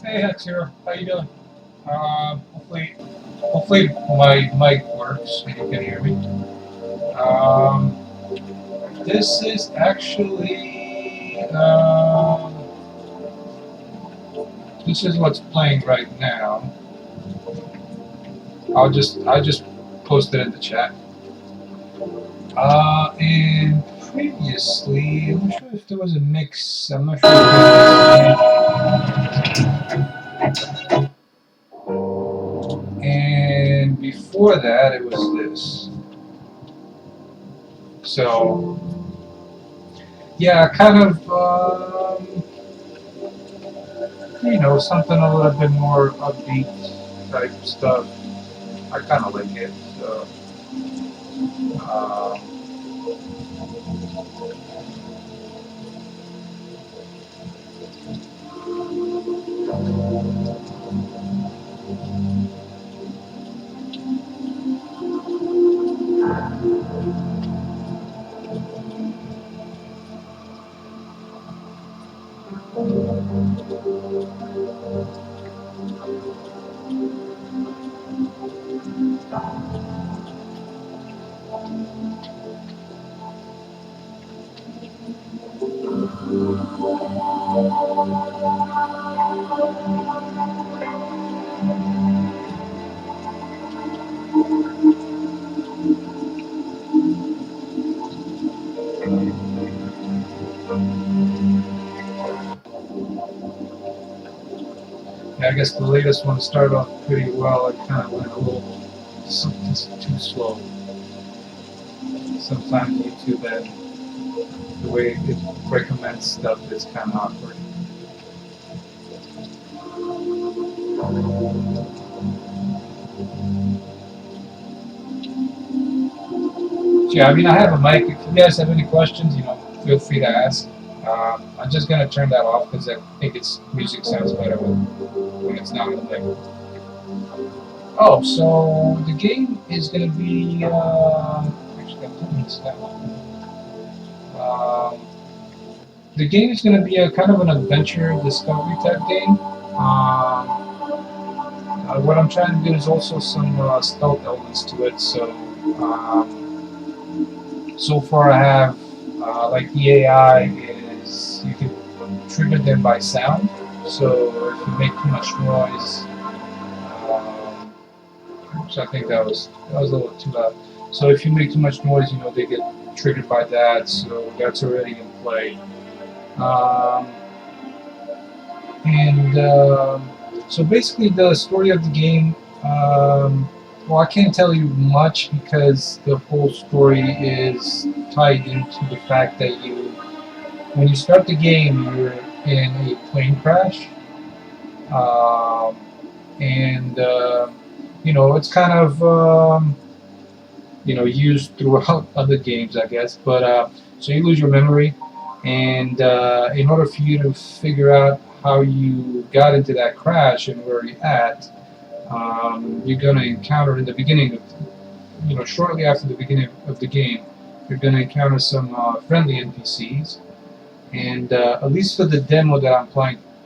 Hey, Hector, how you doing? Hopefully my mic works and you can hear me. Um, this is actually this is what's playing right now. I just posted in the chat. And previously, I'm not sure if there was a mix. I'm not sure if there was a and before that it was this. So yeah, kind of. Something a little bit more upbeat type stuff. I kind of like it. So, um, yeah, I guess the latest one started off pretty well. It kind of went a little something too slow. Sometimes YouTube and the way it recommends stuff is kind of awkward. Yeah, I mean, I have a mic. If you guys have any questions, feel free to ask. I'm just gonna turn that off because I think its music sounds better when it's not on the mic. Oh, so the game is gonna be actually I'm telling this that one. The game is gonna be a kind of an adventure discovery type game. What I'm trying to do is also some stealth elements to it. So far I have like the AI is you can trigger them by sound. So if you make too much noise, so I think that was a little too loud. So if you make too much noise, they get triggered by that. So that's already in play. Um, and so basically, the story of the game. Well, I can't tell you much because the whole story is tied into the fact that when you start the game, you're in a plane crash, um, and it's kind of used throughout other games, I guess. But so you lose your memory, and in order for you to figure out how you got into that crash and where you're at, you're going to encounter in the beginning of, shortly after the beginning of the game, you're going to encounter some friendly NPCs, and at least for the demo that I'm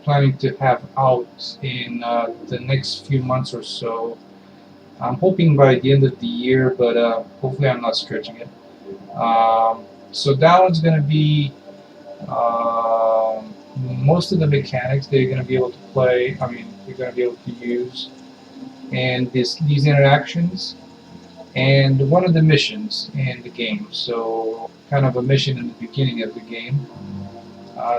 planning to have out in the next few months or so. I'm hoping by the end of the year, but hopefully I'm not stretching it. So that one's going to be most of the mechanics that you're going to be able to play. I mean, you're going to be able to use, and these interactions, and one of the missions in the game. So kind of a mission in the beginning of the game,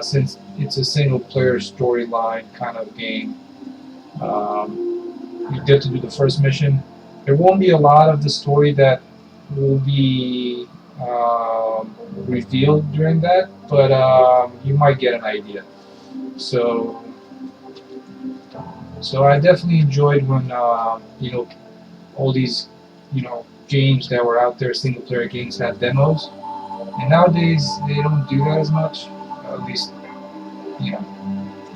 since it's a single-player storyline kind of game. You get to do the first mission. There won't be a lot of the story that will be revealed during that, but you might get an idea. So, so I definitely enjoyed when all these games that were out there, single player games, had demos, and nowadays they don't do that as much, at least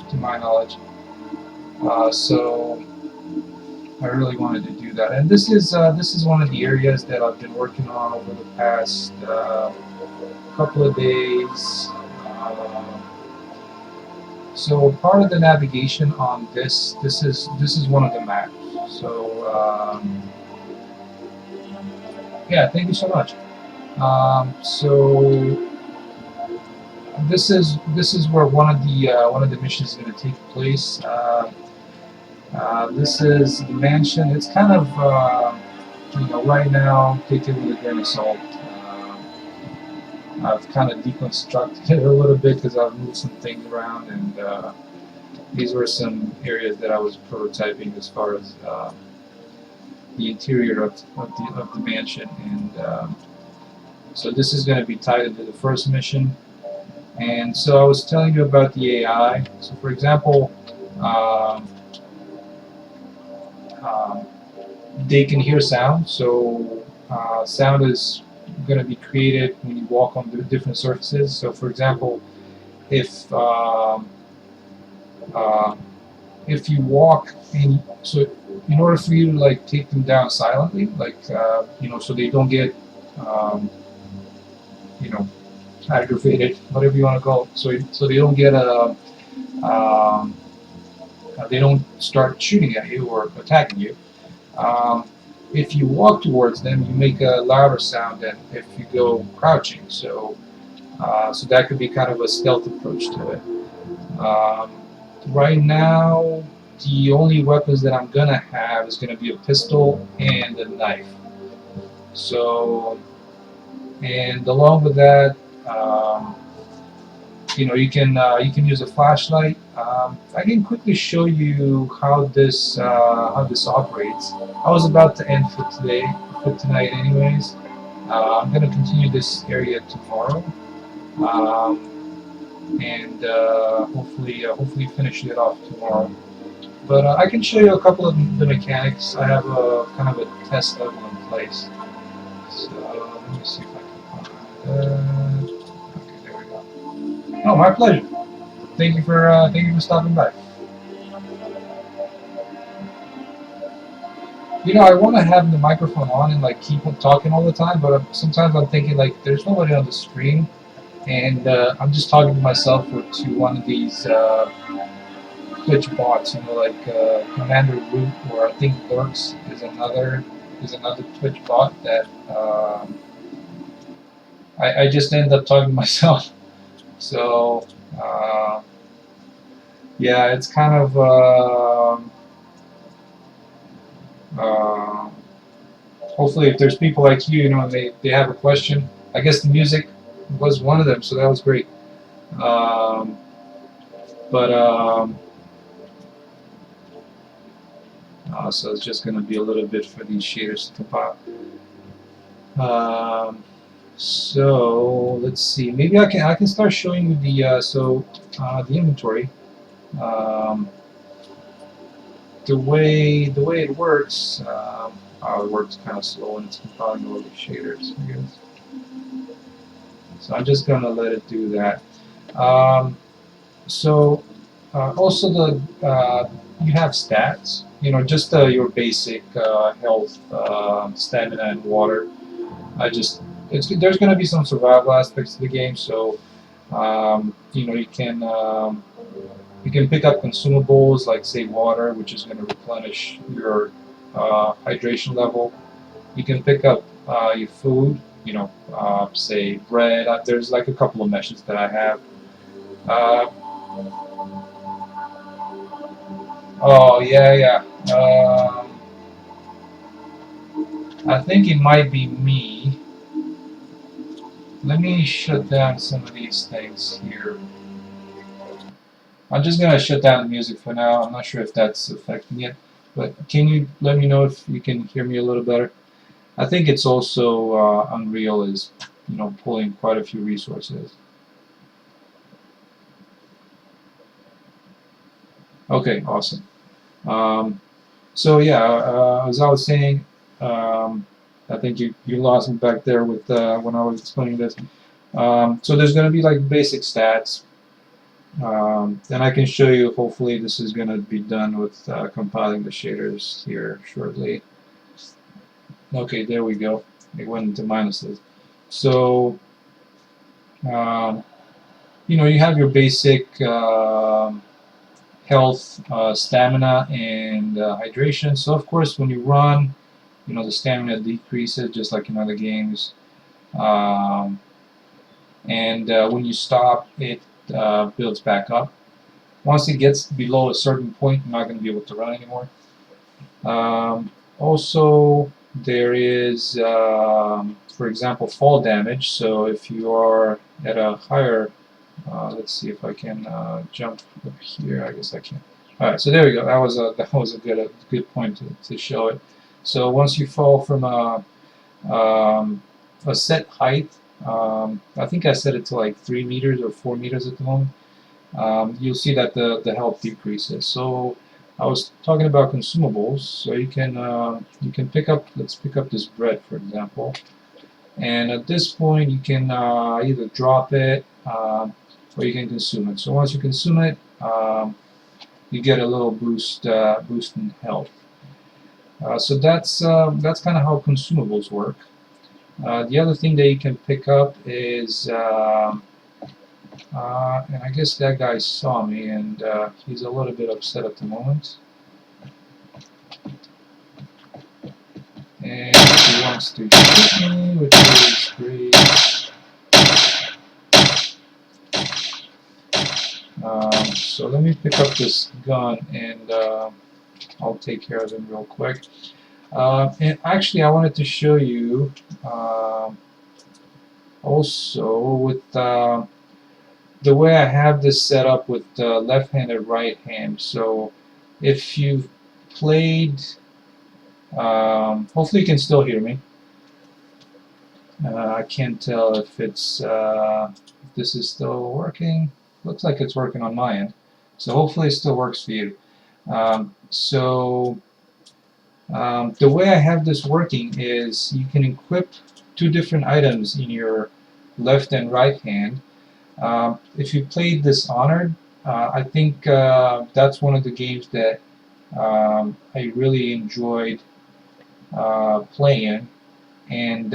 to my knowledge. So I really wanted to do that, and this is one of the areas that I've been working on over the past couple of days. So part of the navigation on this is one of the maps. So yeah, thank you so much. So this is where one of the missions is going to take place. This is the mansion. It's kind of right now take it with a grain of salt. I've kind of deconstructed it a little bit because I've moved some things around, and these were some areas that I was prototyping as far as the interior of the mansion. And so this is going to be tied into the first mission. And so I was telling you about the AI. So for example, um, um, they can hear sound. So sound is going to be created when you walk on the different surfaces. So for example, if uh, if you walk in, so in order for you to like take them down silently, like so they don't get um, you know aggravated, whatever you want to call it. So they don't get um, they don't start shooting at you or attacking you. Um, if you walk towards them, you make a louder sound than if you go crouching. So that could be kind of a stealth approach to it. Um, right now, the only weapons that I'm gonna have is gonna be a pistol and a knife. So, and along with that, um, you can use a flashlight. I can quickly show you how this operates. I was about to end for tonight, anyways. I'm gonna continue this area tomorrow, um, and hopefully finish it off tomorrow. But I can show you a couple of the mechanics. I have a kind of a test level in place. So let me see if I can find that. Okay, there we go. Oh, my pleasure. Thank you for stopping by. I want to have the microphone on and like keep on talking all the time, but sometimes I'm thinking like there's nobody on the screen, and I'm just talking to myself or to one of these Twitch bots, like Commander Root, or I think Lurks is another Twitch bot that I just end up talking to myself. So yeah, it's kind of uh, hopefully if there's people like you, and they have a question. I guess the music was one of them, so that was great. Um, but so it's just going to be a little bit for these shaders to compile. So let's see. Maybe I can start showing you the inventory. Um, the way it works. It works kind of slow and it's compiling all the shaders, I guess. So I'm just gonna let it do that. Um, so also you have stats. Just your basic health, stamina, and water. There's going to be some survival aspects to the game, so you can pick up consumables like say water, which is going to replenish your hydration level. You can pick up your food, say bread. There's like a couple of meshes that I have. Uh, oh yeah, yeah. I think it might be me. Let me shut down some of these things here. I'm just gonna shut down the music for now. I'm not sure if that's affecting it, but can you let me know if you can hear me a little better? I think it's also Unreal is, pulling quite a few resources. Okay, awesome. Um, so yeah, as I was saying, I think you lost me back there with when I was explaining this. So there's gonna be like basic stats. Then I can show you, hopefully this is going to be done with compiling the shaders here shortly. Okay, there we go. It went into minuses. So, um, you have your basic health, stamina, and hydration. So of course, when you run, the stamina decreases just like in other games. Um, and when you stop, it builds back up. Once it gets below a certain point, you're not going to be able to run anymore. Also, there is, for example, fall damage. So if you are at a higher, let's see if I can jump up here. I guess I can. All right, so there we go. That was a good point to show it. So once you fall from a set height, I think I set it to like 3 meters or 4 meters at the moment. You'll see that the health decreases. So I was talking about consumables. So you can pick up. Let's pick up this bread, for example. And at this point, you can either drop it or you can consume it. So once you consume it, you get a little boost in health. So that's kind of how consumables work. The other thing that you can pick up is and I guess that guy saw me, and he's a little bit upset at the moment. And he wants to shoot me, which is great. So let me pick up this gun, and I'll take care of him real quick. And actually, I wanted to show you also with the way I have this set up with left hand and right hand. So if you've played, hopefully you can still hear me. I can't tell if if this is still working. Looks like it's working on my end. So hopefully it still works for you. The way I have this working is you can equip two different items in your left and right hand. If you played Dishonored, I think that's one of the games that I really enjoyed playing, and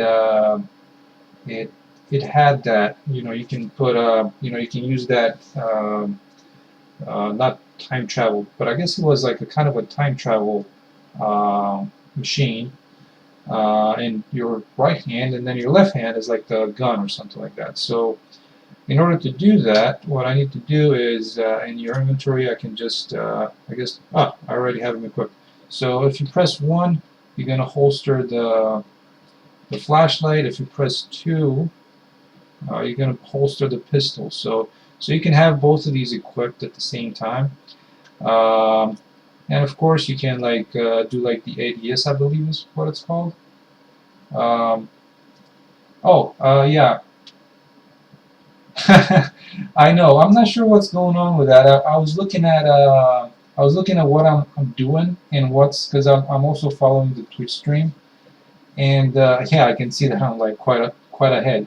it it had that. You can put you can use that not time travel, but I guess it was like a kind of a time travel machine in your right hand, and then your left hand is like the gun or something like that. So in order to do that, what I need to do is in your inventory, I can just I guess I already have them equipped. So if you press 1, you're going to holster the flashlight. If you press 2, you're going to holster the pistol. So you can have both of these equipped at the same time. Um, and of course, you can like do like the ADS, I believe is what it's called. Um, yeah. I know. I'm not sure what's going on with that. I was looking at what I'm doing and what's because I'm also following the Twitch stream, and yeah, I can see that I'm like quite ahead.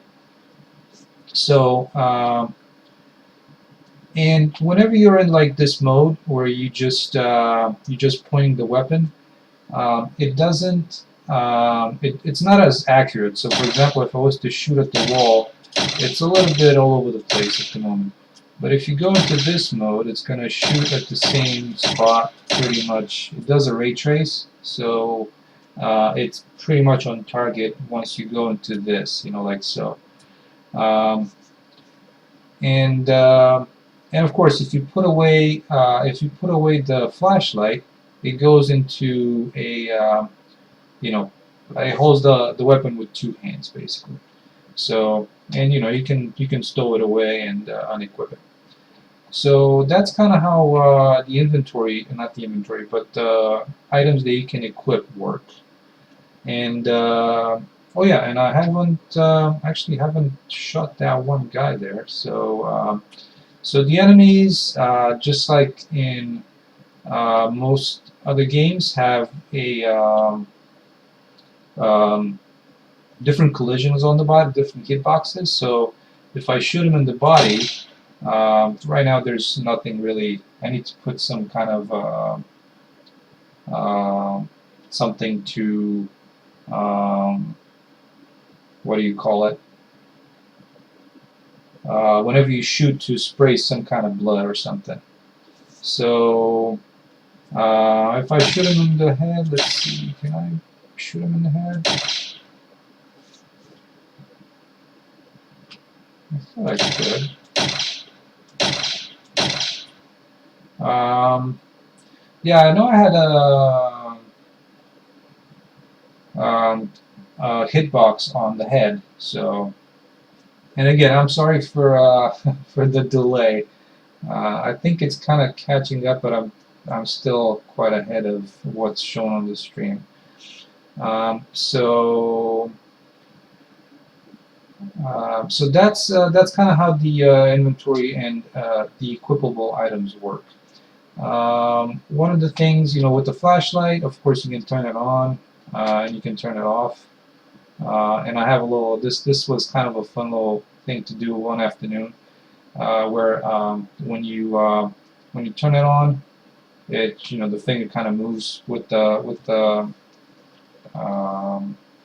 So and whenever you're in like this mode where you're just pointing the weapon, it doesn't it's not as accurate. So for example, if I was to shoot at the wall, it's a little bit all over the place at the moment. But if you go into this mode, it's going to shoot at the same spot pretty much. It does a ray trace, so it's pretty much on target once you go into this, like so. Um, and uh, and of course, if you put away the flashlight, it goes into you know, it holds the weapon with two hands basically. So and you can stow it away and unequip it. So that's kind of how the inventory, not the inventory, but items that you can equip work. And oh yeah, and I haven't actually haven't shot that one guy there. So the enemies, just like in most other games, have a um, different collisions on the body, different hitboxes. So if I shoot him in the body, right now there's nothing really. I need to put some kind of something to um, what do you call it? whenever you shoot to spray some kind of blood or something. So if I shoot him in the head, let's see, can I shoot him in the head? I thought I could. Yeah, I know I had a hitbox on the head, so. And again, I'm sorry for for the delay. I think it's kind of catching up, but I'm still quite ahead of what's shown on the stream. So that's kind of how the inventory and the equipable items work. One of the things, with the flashlight, of course, you can turn it on and you can turn it off. And I have a little. This was kind of a fun little thing to do one afternoon, where when you turn it on, the finger kind of moves with the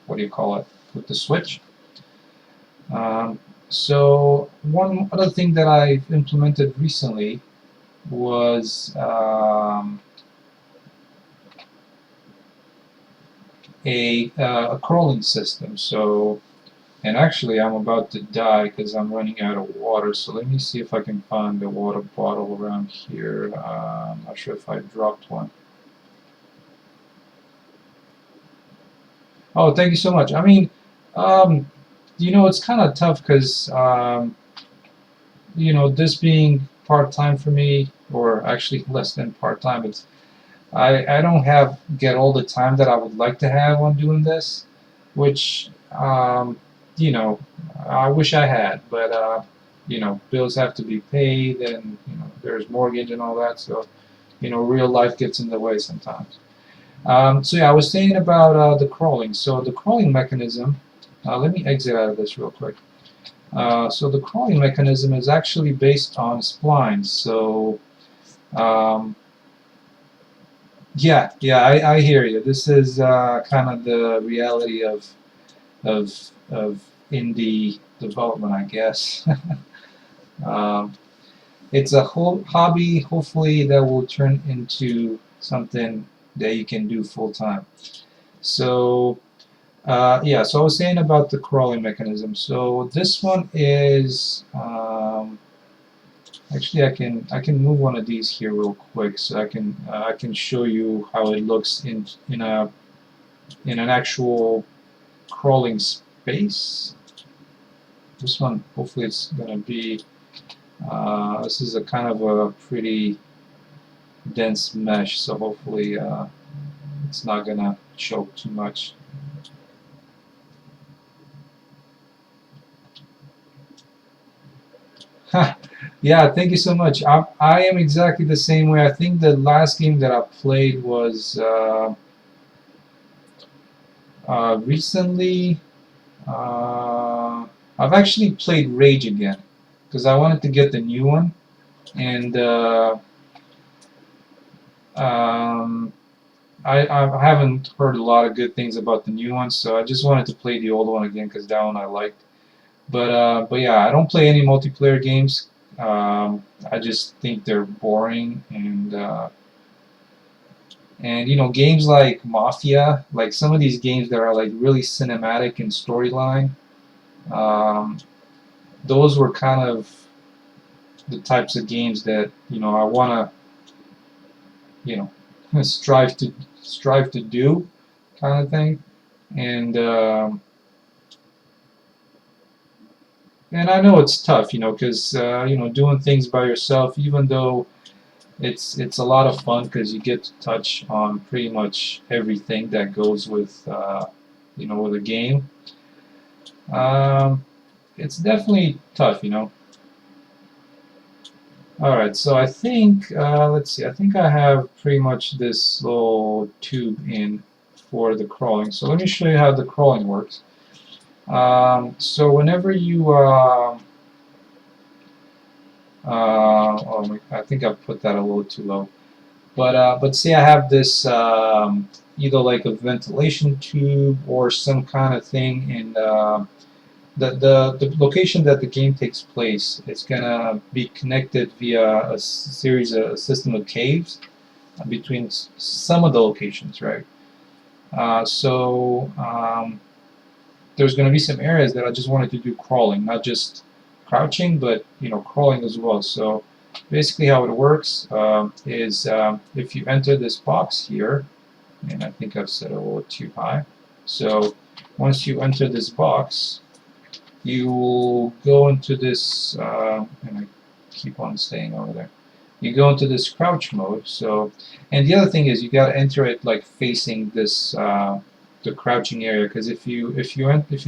what do you call it, with the switch. Um, so one other thing that I've implemented recently was a crawling system. So, and actually I'm about to die because I'm running out of water. So let me see if I can find a water bottle around here. I'm not sure if I dropped one. Oh, thank you so much. I mean, um, it's kind of tough because this being part-time for me, or actually less than part-time, I don't get all the time that I would like to have on doing this, which you know I wish I had, but bills have to be paid, and there's mortgage and all that, so real life gets in the way sometimes. So yeah, I was saying about the crawling. So the crawling mechanism. Let me exit out of this real quick. So the crawling mechanism is actually based on splines. So um, yeah, I hear you. This is kind of the reality of of indie development, I guess. um, it's a whole hobby, hopefully, that will turn into something that you can do full time. So yeah, so I was saying about the crawling mechanism. So this one is actually I can move one of these here real quick, so I can show you how it looks in an actual crawling space. This one, hopefully, it's gonna be. This is a kind of a pretty dense mesh, so hopefully it's not gonna choke too much. Yeah, thank you so much. I am exactly the same way. I think the last game that I played was recently. Uh, I've actually played Rage again because I wanted to get the new one, and um, I haven't heard a lot of good things about the new one, so I just wanted to play the old one again because that one I liked. But yeah, I don't play any multiplayer games. I just think they're boring, and games like Mafia, like some of these games that are like really cinematic in storyline, um, those were kind of the types of games that I want to strive to do, kind of thing. And I know it's tough, because doing things by yourself, even though it's a lot of fun because you get to touch on pretty much everything that goes with a game. Um, it's definitely tough. All right, so I think let's see. I think I have pretty much this little tube in for the crawling. So let me show you how the crawling works. So whenever you oh, I think I put that a little too low. But say I have this either like a ventilation tube or some kind of thing the location that the game takes place, it's gonna be connected via series, a system of caves between some of the locations, right? So there's going to be some areas that I just wanted to do crawling, not just crouching, but crawling as well. So basically, how it works is if you enter this box here, and I think I've set it a little too high. So once you enter this box, you will go into this, and I keep on staying over there. You go into this crouch mode. So, and the other thing is you got to enter it like facing this the crouching area, because if you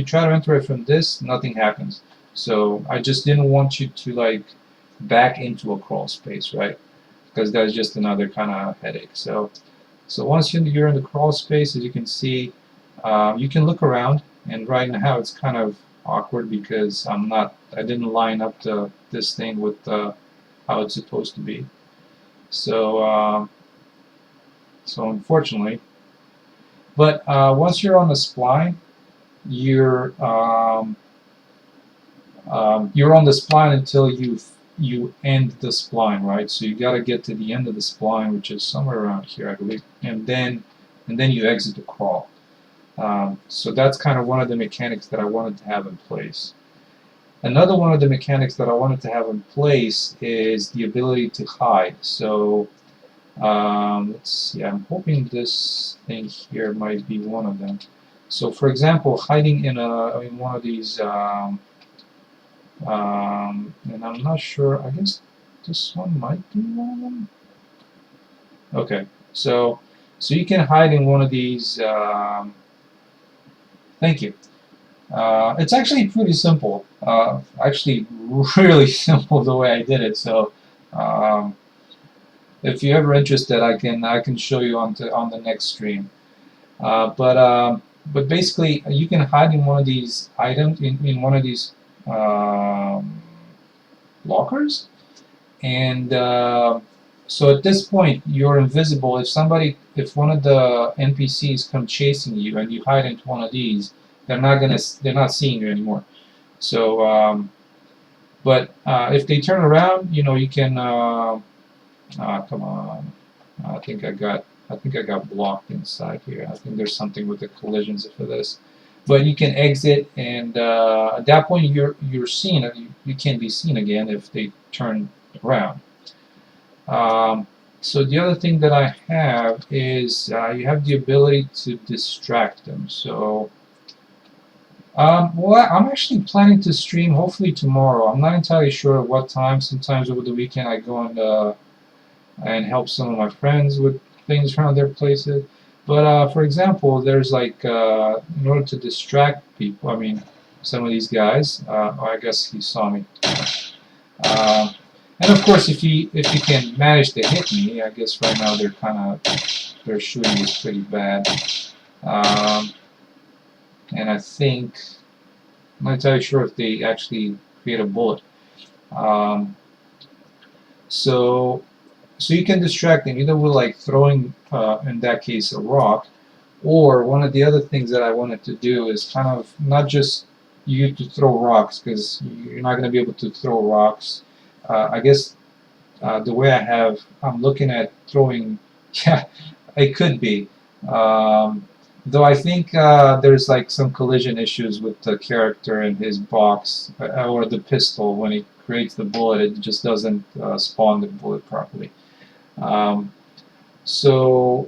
try to enter it from this, nothing happens. So I just didn't want you to like back into a crawl space, right? Because that's just another kind of headache. So once you're in the crawl space, as you can see, you can look around, and right now it's kind of awkward because I didn't line up this thing with how it's supposed to be. So unfortunately, but once you're on the spline, you're you're on the spline until you end the spline, right? So you got to get to the end of the spline, which is somewhere around here, I believe, and then you exit the crawl. So that's kind of one of the mechanics that I wanted to have in place. Another one of the mechanics that I wanted to have in place is the ability to hide. So let's see, I'm hoping this thing here might be one of them. So for example, hiding in one of these, and I'm not sure, I guess this one might be one of them. Okay, so you can hide in one of these, thank you. It's actually pretty simple. Actually, really simple the way I did it. So, if you're ever interested, I can show you on the next stream. But basically, you can hide in one of these items in one of these um, lockers, and so at this point you're invisible. If one of the NPCs come chasing you and you hide into one of these, they're not seeing you anymore. So, but if they turn around, you can. Come on, I think I got blocked inside here. I think there's something with the collisions for this. But you can exit, and at that point you're seen. You can't be seen again if they turn around. So the other thing that I have is you have the ability to distract them. So, well, I'm actually planning to stream hopefully tomorrow. I'm not entirely sure at what time. Sometimes over the weekend I go and help some of my friends with things around their places. But for example, there's like in order to distract people. I mean, some of these guys. I guess he saw me. Uh, and of course, if you can manage to hit me, I guess right now their shooting is pretty bad. Um, and I think I'm not entirely sure if they actually create a bullet. Um, so so you can distract them either with like throwing, in that case, a rock, or one of the other things that I wanted to do is kind of not just you to throw rocks, because you're not going to be able to throw rocks. I guess the way I'm looking at throwing, yeah, it could be. Um, though I think there's like some collision issues with the character and his box, or the pistol. When he creates the bullet, it just doesn't spawn the bullet properly. Um, so,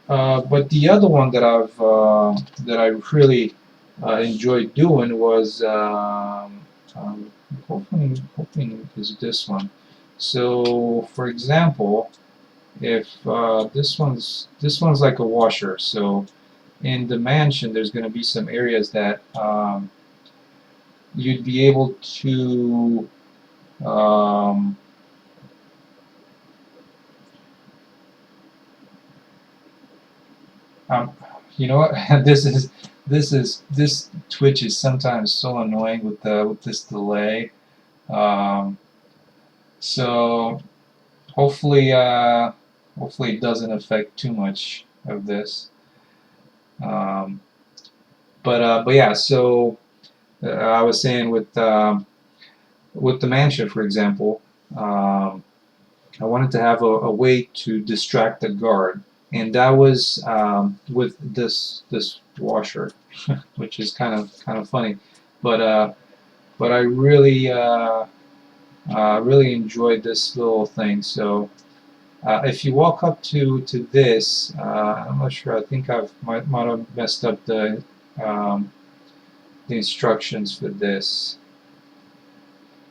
but the other one that I really enjoyed doing was hoping is this one. So, for example, if this one's like a washer. So, in the mansion, there's going to be some areas that you'd be able to. Um, Um, you know what? This Twitch is sometimes so annoying with this delay. Um, so hopefully hopefully it doesn't affect too much of this. Um, but yeah. So I was saying with the mansion, for example, I wanted to have a way to distract the guard, and that was with this washer, which is kind of funny, but I really enjoyed this little thing. So if you walk up to this, I'm not sure. I think might have messed up the instructions for this.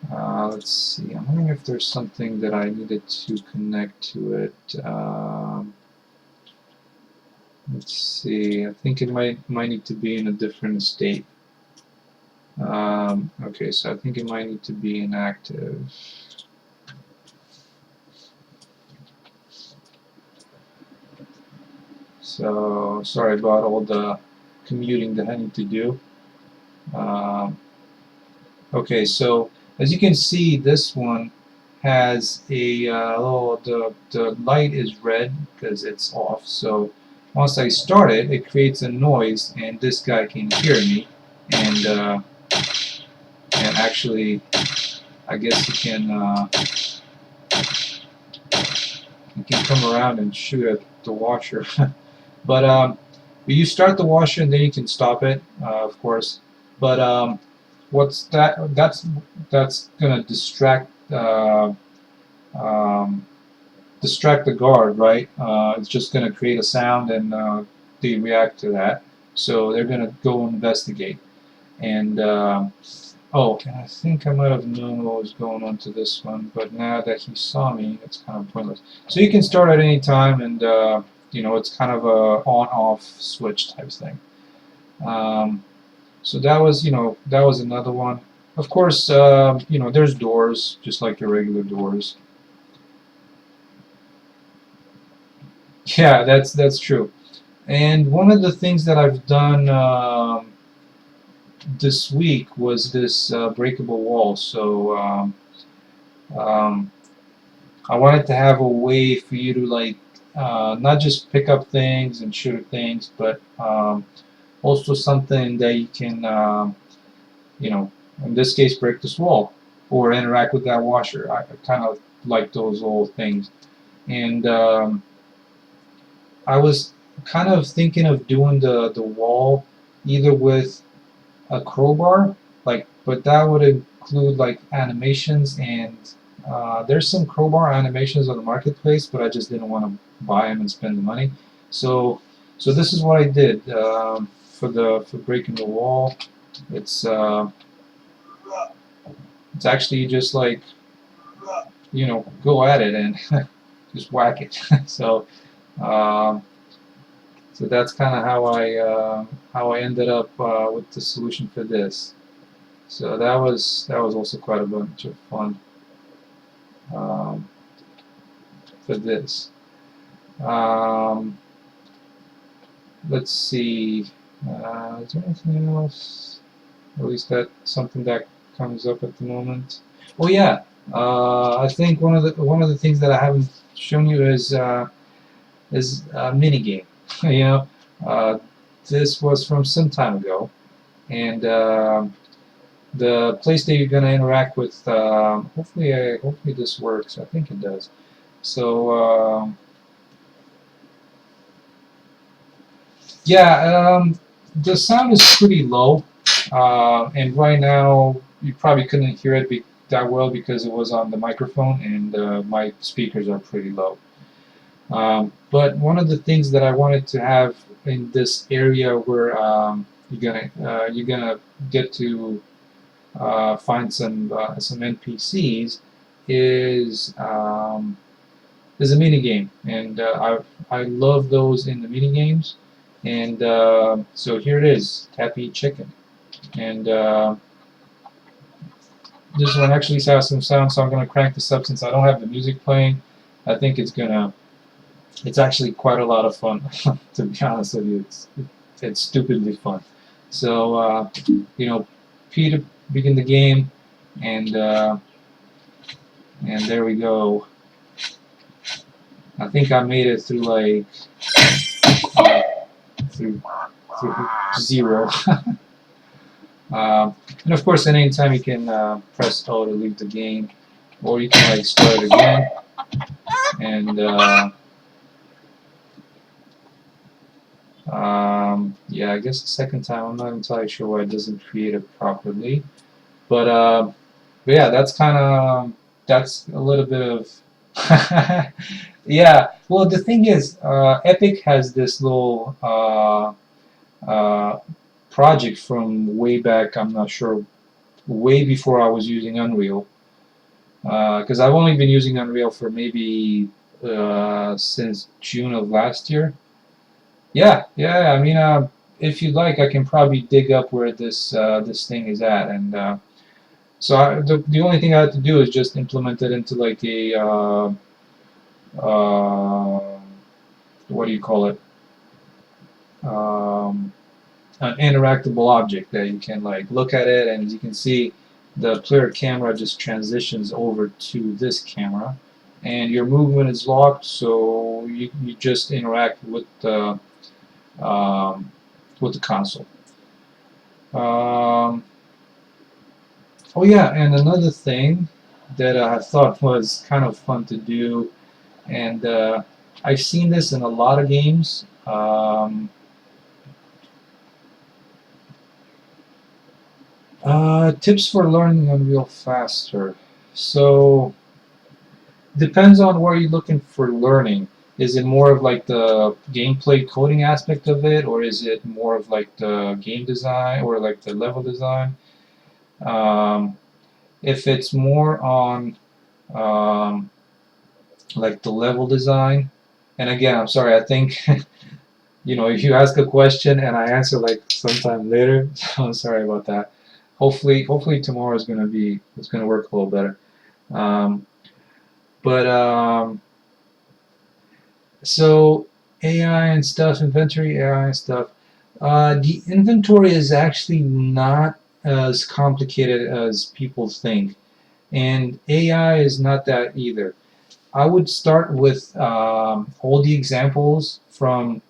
Let's see. I'm wondering if there's something that I needed to connect to it. Let's see. I think it might need to be in a different state. Okay, so I think it might need to be inactive. So sorry about all the commuting that I need to do. Um, okay, so as you can see, this one has a the light is red because it's off. So once I start it, it creates a noise, and this guy can hear me, and actually, I guess he can come around and shoot at the washer. But you start the washer and then you can stop it, of course. But what's that? That's gonna um, distract the guard, right? It's just gonna create a sound and they react to that. So they're gonna go investigate. And oh, and I think I might have known what was going on to this one, but now that he saw me, it's kind of pointless. So you can start at any time, and it's kind of a on-off switch type thing. Um, so that was another one. Of course, there's doors, just like your regular doors. Yeah, that's true. And one of the things that I've done this week was this breakable wall. So um, I wanted to have a way for you to not just pick up things and shoot at things, but also something that you can, in this case, break this wall or interact with that washer. I kind of like those little things. And I was kind of thinking of doing the wall either with a crowbar, but that would include like animations, and there's some crowbar animations on the marketplace, but I just didn't want to buy them and spend the money. So, so this is what I did for breaking the wall. It's uh, it's actually just like go at it and just whack it. So. Um, so that's kind of how I ended up with the solution for this. So that was also quite a bunch of fun um, for this. Um, let's see. Is there anything else? At least that something that comes up at the moment. Oh yeah. I think one of the things that I haven't shown you is a mini game. you know, uh, this was from some time ago, and the place that you're going to interact with, hopefully this works. I think it does. So yeah, the sound is pretty low, and right now you probably couldn't hear it that well because it was on the microphone, and my speakers are pretty low. But one of the things that I wanted to have in this area where you're gonna get to find some NPCs is is a mini game, and I love those in the mini games. And so here it is, Tappy Chicken, and this one actually has some sound, so I'm gonna crank this up since I don't have the music playing. I think it's actually quite a lot of fun. To be honest with you, it's stupidly fun. So Peter begin the game, and there we go. I think I made it through through 0. And of course, at any time you can press O to leave the game, or you can like start it again. And yeah, I guess the second time I'm not entirely sure why it doesn't create it properly. But yeah, that's a little bit of yeah. Well, the thing is, Epic has this little uh, project from way back. I'm not sure, way before I was using Unreal, because I've only been using Unreal for maybe since June of last year. Yeah, yeah. I mean, if you'd like, I can probably dig up where this thing is at, and the only thing I had to do is just implement it into like a uh, what do you call it? Um, an interactable object that you can like look at it, and as you can see, the player camera just transitions over to this camera, and your movement is locked, so you just interact um, with the console. Um, oh yeah, and another thing that I thought was kind of fun to do, and I've seen this in a lot of games. Tips for learning Unreal faster. So depends on where you're looking for learning. Is it more of like the gameplay coding aspect of it, or is it more of like the game design or like the level design? Um, if it's more on um, like the level design, and again, I'm sorry, I think if you ask a question and I answer like sometime later, I'm sorry about that. Hopefully tomorrow is gonna work a little better. Um, but so AI and stuff, inventory AI and stuff. The inventory is actually not as complicated as people think, and AI is not that either. I would start with all the examples um,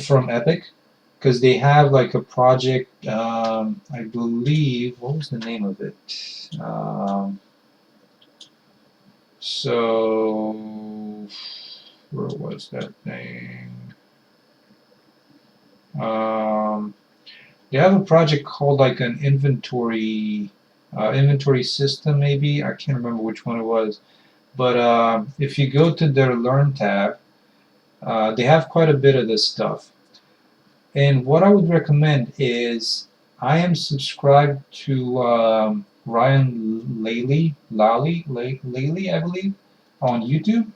from Epic, because they have like a project. I believe, what was the name of it? So where was that thing? Um, they have a project called like an inventory system, maybe. I can't remember which one it was. But if you go to their Learn tab, they have quite a bit of this stuff. And what I would recommend is I am subscribed to Ryan Laley, I believe, on YouTube,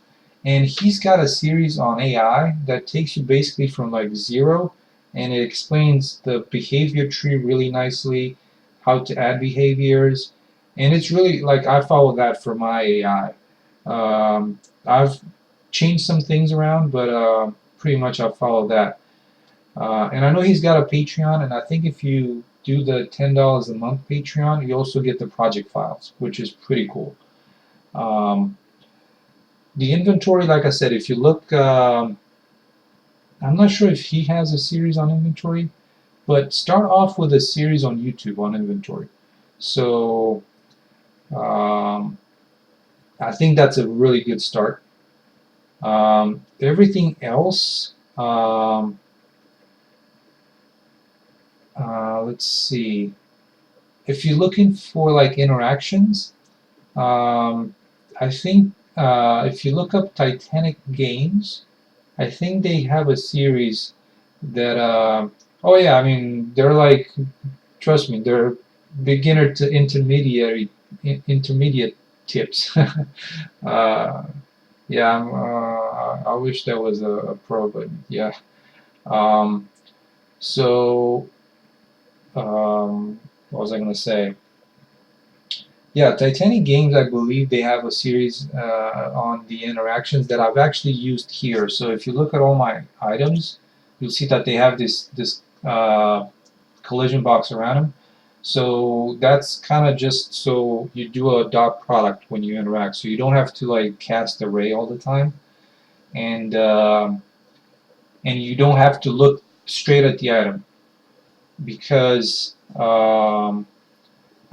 and he's got a series on AI that takes you basically from like zero, and it explains the behavior tree really nicely, how to add behaviors, and it's really like I follow that for my AI. I've changed some things around, but pretty much I follow that. And I know he's got a Patreon, and I think if you do the $10 a month Patreon, you also get the project files, which is pretty cool. Um, the inventory, like I said, if you look, I'm not sure if he has a series on inventory, but start off with a series on YouTube on inventory. So um, I think that's a really good start. Everything else, let's see. If you're looking for like interactions, I think if you look up Titanic games, I think they have a series that. Oh yeah, I mean they're like, trust me, they're beginner to intermediate tips. uh, yeah, I wish there was a pro, but yeah. Um, so what was I gonna say? Yeah, Titanic Games, I believe they have a series on the interactions that I've actually used here. So if you look at all my items, you'll see that they have this collision box around them. So that's kind of just so you do a dot product when you interact. So you don't have to like cast array all the time, and and you don't have to look straight at the item. because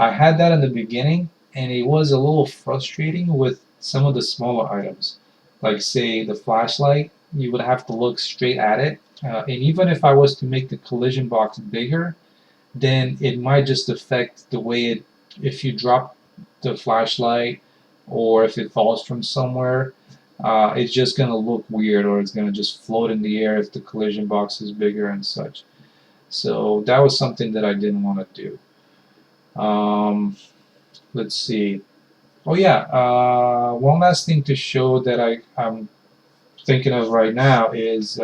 I had that in the beginning, and it was a little frustrating with some of the smaller items. Like, say, the flashlight, you would have to look straight at it. And even if I was to make the collision box bigger, then it might just affect the way it, if you drop the flashlight or if it falls from somewhere, it's just going to look weird, or it's going to just float in the air if the collision box is bigger and such. So that was something that I didn't want to do. Let's see. Oh yeah, one last thing to show that I'm thinking of right now is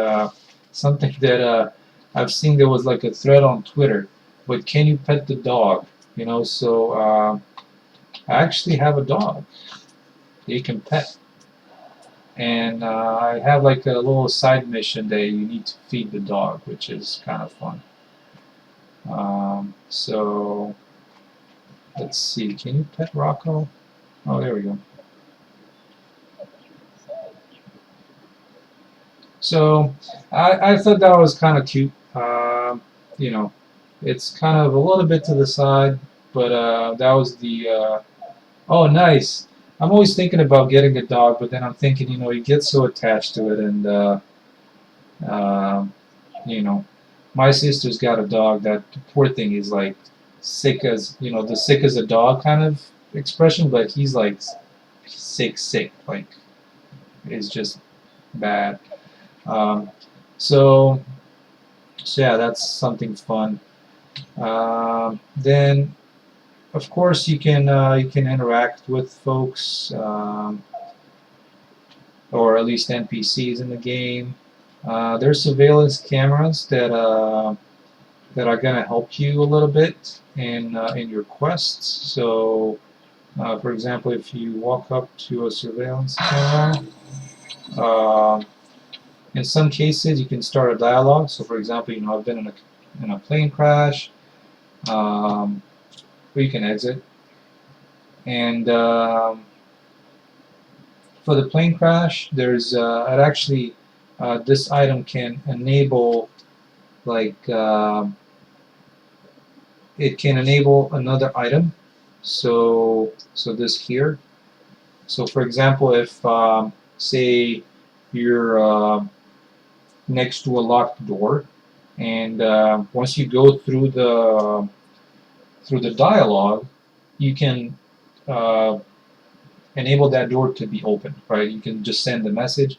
something that I've seen. There was like a thread on Twitter, but can you pet the dog? You know, so I actually have a dog that you can pet, and I have like a little side mission that you need to feed the dog, which is kind of fun. So let's see, can you pet Rocco? Oh, there we go. So I thought that was kind of cute. You know, it's kind of a little bit to the side, but that was the. Oh, nice. I'm always thinking about getting a dog, but then I'm thinking, you get so attached to it, and uh, you know, my sister's got a dog that poor thing is like sick as the sick as a dog kind of expression, but he's like sick, like it's just bad. Um, so so yeah, that's something fun. Then of course you can interact with folks, or at least NPCs in the game. There's surveillance cameras that are gonna help you a little bit in your quests. So, for example, if you walk up to a surveillance camera, uh, in some cases you can start a dialogue. So, for example, I've been in a plane crash, um, or you can exit. And for the plane crash, there's it actually this item can enable like it can enable another item. So this here. So for example, if say you're next to a locked door, and once you go through the dialogue, you can enable that door to be open, right? You can just send the message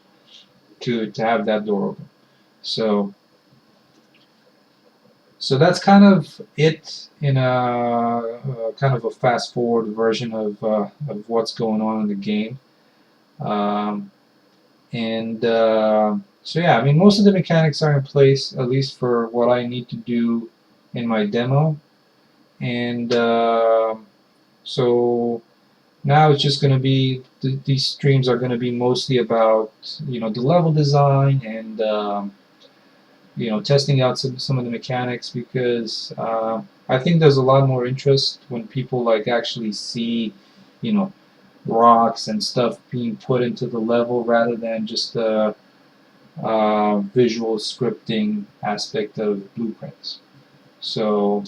to have that door open. So so that's kind of it in a kind of a fast forward version of what's going on in the game. Um, and so yeah, I mean most of the mechanics are in place, at least for what I need to do in my demo. And so now it's just going to be these streams are going to be mostly about the level design and testing out some of the mechanics, because I think there's a lot more interest when people like actually see, you know, rocks and stuff being put into the level rather than just the visual scripting aspect of blueprints. So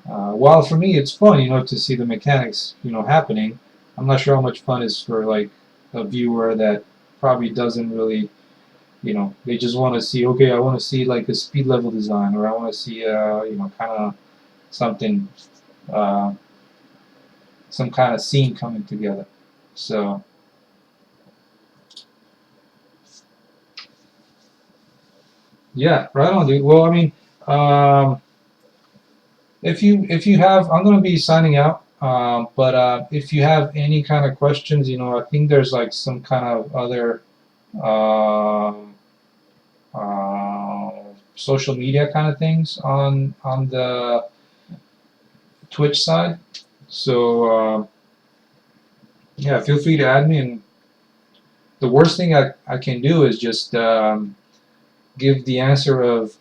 while for me it's fun, to see the mechanics, happening, I'm not sure how much fun is for like a viewer that probably doesn't really they just want to see, okay, I want to see like a speed level design, or I want to see, kind of something, uh, some kind of scene coming together. So, yeah, right on, dude. Well, I mean, um, if you have, I'm gonna be signing out. But if you have any kind of questions, I think there's like some kind of other um uh, social media kind of things on the Twitch side. So yeah, feel free to add me. And the worst thing I can do is just give the answer of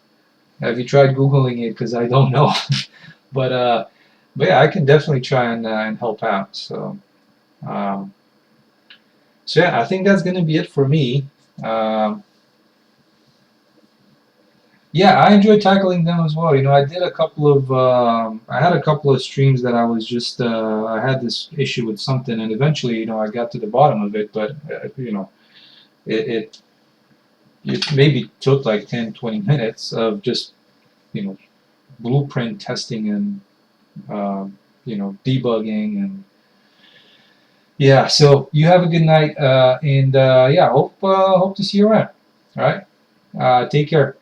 have you tried Googling it, because I don't know. but but yeah, I can definitely try and help out. Um, so yeah, I think that's gonna be it for me. Um, Yeah, I enjoy tackling them as well. You know, I did a couple of, I had a couple of streams that I was just, I had this issue with something, and eventually, you know, I got to the bottom of it. But you know, it, it it maybe took like 10, 20 minutes of just, you know, blueprint testing and you know, debugging and yeah. So you have a good night, and yeah, hope to see you around. All right, take care.